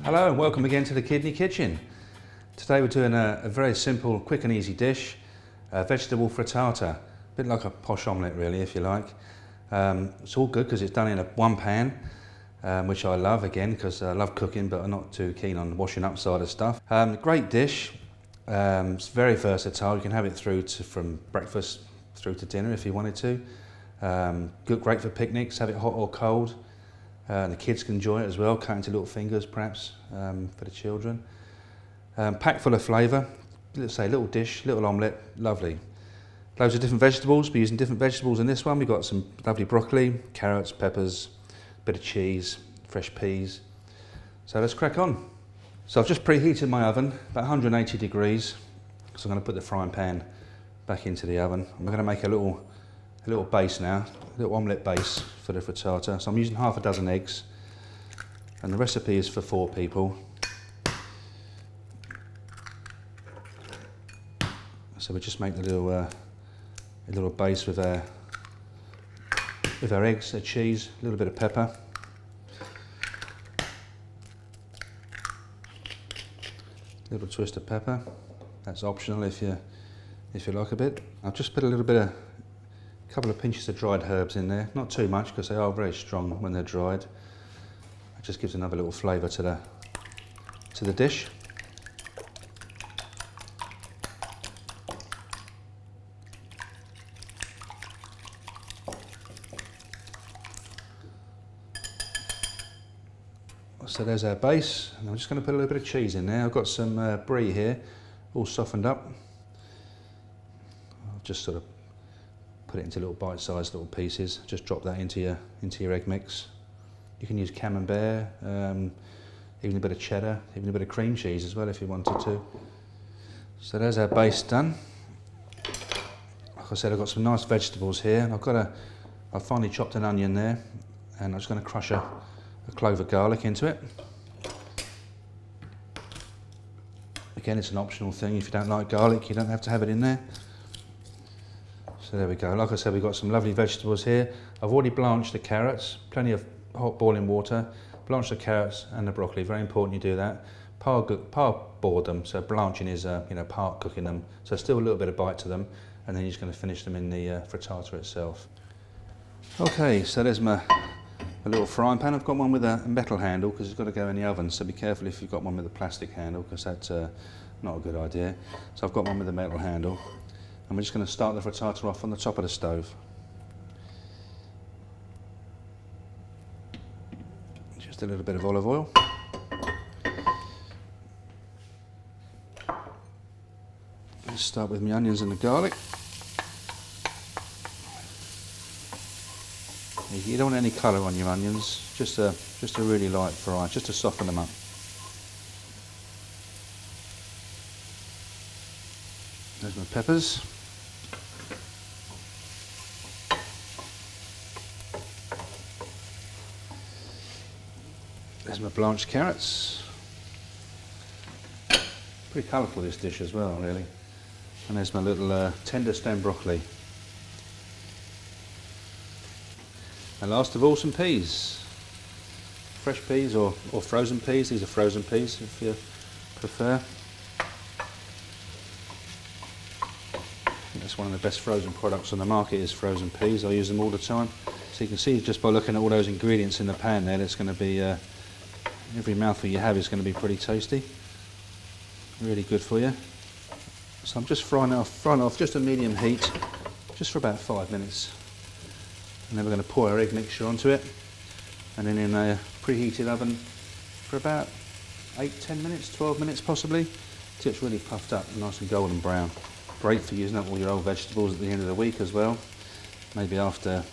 Hello and welcome again to the Kidney Kitchen. Today we're doing a very simple, quick and easy dish, vegetable frittata. A bit like a posh omelette really, if you like. It's all good because it's done in one pan, which I love again because I love cooking but I'm not too keen on washing up side of stuff. Great dish, it's very versatile. You can have it from breakfast through to dinner if you wanted to. Great for picnics, have it hot or cold. The kids can enjoy it as well, cut into little fingers perhaps for the children. Packed full of flavour, let's say little dish, little omelette, lovely. Loads of different vegetables, we're using different vegetables in this one. We've got some lovely broccoli, carrots, peppers, bit of cheese, fresh peas. So let's crack on. So I've just preheated my oven, about 180 degrees. So I'm going to put the frying pan back into the oven. I'm going to make a little base now, a little omelette base for the frittata. So I'm using half a dozen eggs, and the recipe is for 4 people. So we just make the little base with our eggs, the cheese, a little bit of pepper, a little twist of pepper. That's optional if you like a bit. I've just put a couple of pinches of dried herbs in there, not too much because they are very strong when they're dried. It just gives another little flavour to the dish. So there's our base, and I'm just going to put a little bit of cheese in there. I've got some brie here, all softened up. I'll just sort of put it into little bite-sized little pieces. Just drop that into your egg mix. You can use camembert, even a bit of cheddar, even a bit of cream cheese as well if you wanted to. So there's our base done. Like I said, I've got some nice vegetables here. And I've finely chopped an onion there, and I'm just going to crush a clove of garlic into it. Again, it's an optional thing. If you don't like garlic, you don't have to have it in there. So there we go. Like I said, we've got some lovely vegetables here. I've already blanched the carrots, plenty of hot boiling water. Blanch the carrots and the broccoli. Very important you do that. Part board them, so blanching is part cooking them. So still a little bit of bite to them, and then you're just going to finish them in the frittata itself. Okay, so there's my little frying pan. I've got one with a metal handle because it's got to go in the oven. So be careful if you've got one with a plastic handle because that's not a good idea. So I've got one with a metal handle. And we're just going to start the frittata off on the top of the stove. Just a little bit of olive oil. Let's start with my onions and the garlic. You don't want any colour on your onions, just a really light fry, just to soften them up. There's my peppers. There's my blanched carrots. Pretty colourful this dish as well, really. And there's my little tender stem broccoli. And last of all, some peas. Fresh peas or frozen peas. These are frozen peas if you prefer. I think that's one of the best frozen products on the market is frozen peas. I use them all the time. So you can see just by looking at all those ingredients in the pan there, it's going to be every mouthful you have is going to be pretty tasty. Really good for you. So I'm just frying it off just a medium heat, just for about 5 minutes. And then we're going to pour our egg mixture onto it, and then in a preheated oven for about 8-10 minutes, 12 minutes possibly, till it's really puffed up and nice and golden brown. Great for using up all your old vegetables at the end of the week as well. Maybe after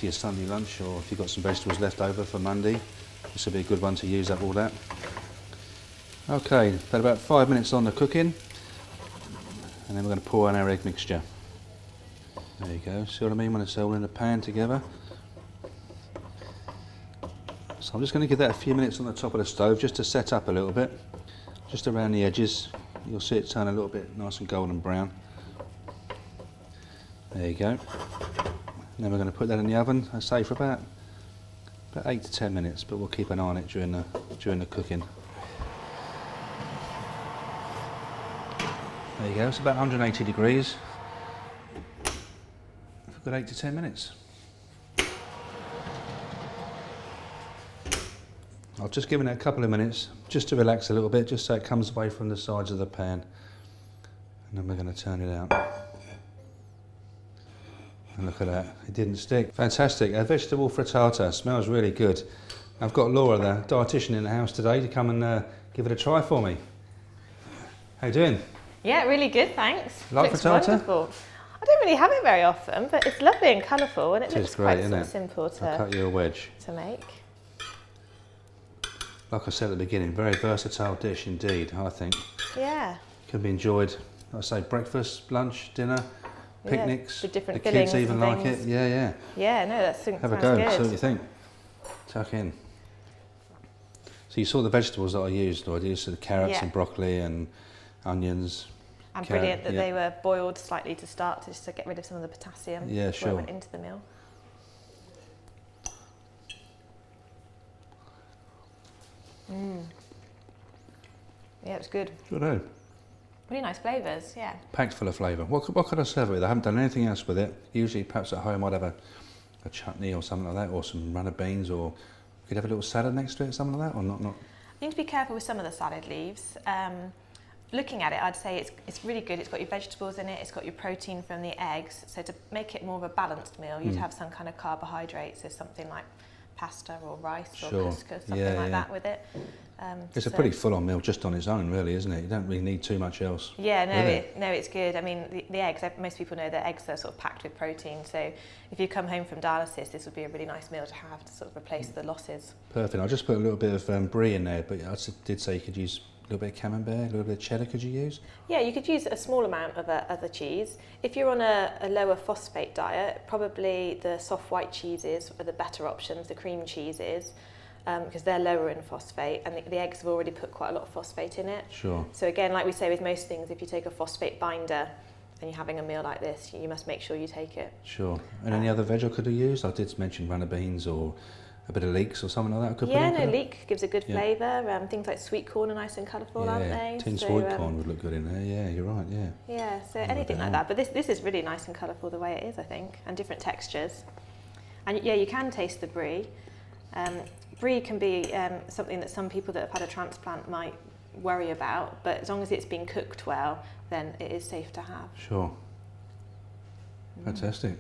your Sunday lunch, or if you've got some vegetables left over for Monday, this will be a good one to use up all that. Okay, about 5 minutes on the cooking, and then we're going to pour in our egg mixture. There you go, see what I mean when it's all in the pan together? So I'm just going to give that a few minutes on the top of the stove just to set up a little bit, just around the edges. You'll see it turn a little bit nice and golden brown. There you go. And then we're going to put that in the oven, I say for about About 8 to 10 minutes, but we'll keep an eye on it during the cooking. There you go, it's about 180 degrees for a good 8 to 10 minutes. I've just given it a couple of minutes just to relax a little bit, just so it comes away from the sides of the pan. And then we're going to turn it out. And look at that, it didn't stick. Fantastic, a vegetable frittata, smells really good. I've got Laura, the dietitian, in the house today to come and give it a try for me. How you doing? Yeah, really good, thanks. Like looks frittata? Wonderful. I don't really have it very often, but it's lovely and colourful, and it looks great, quite isn't it? simple I'll cut you a wedge. to make. Like I said at the beginning, very versatile dish indeed, I think. Yeah. Can be enjoyed, like I say, breakfast, lunch, dinner, picnics. With different the fillings kids even and like things. it. Yeah, yeah. Yeah, no, that sounds Have a go, good. see what you think. Tuck in. So you saw the vegetables that I used, or I used the carrots and broccoli and onions. And brilliant that they were boiled slightly to start, just to get rid of some of the potassium before it went into the meal. Yeah, it was good. Good. Really nice flavours, yeah. Packed full of flavour. What could I serve it with? I haven't done anything else with it. Usually, perhaps at home, I'd have a chutney or something like that, or some runner beans, or we could have a little salad next to it, something like that, or not. You need to be careful with some of the salad leaves. Looking at it, I'd say it's really good. It's got your vegetables in it, it's got your protein from the eggs. So to make it more of a balanced meal, you'd have some kind of carbohydrates, so something like pasta or rice or couscous, something like that with it. It's a pretty full-on meal just on its own, really, isn't it? You don't really need too much else. Yeah, no, it's good. I mean, the eggs, most people know that eggs are sort of packed with protein, so if you come home from dialysis, this would be a really nice meal to have to sort of replace the losses. Perfect. I just put a little bit of brie in there, but I did say you could use a little bit of camembert, a little bit of cheddar, could you use? Yeah, you could use a small amount of the cheese. If you're on a lower phosphate diet, probably the soft white cheeses are the better options, the cream cheeses, because they're lower in phosphate, and the eggs have already put quite a lot of phosphate in it. Sure. So again, like we say with most things, if you take a phosphate binder and you're having a meal like this, you must make sure you take it. Sure. And any other veg I could have used? I did mention runner beans or a bit of leeks or something like that. Leek gives a good flavour. Things like sweet corn are nice and colourful, aren't they? Tinned sweet corn would look good in there. Yeah, you're right. Yeah. Yeah. So anything like that. But this is really nice and colourful the way it is, I think, and different textures. And yeah, you can taste the brie. Brie can be something that some people that have had a transplant might worry about, but as long as it's been cooked well, then it is safe to have. Sure. Fantastic.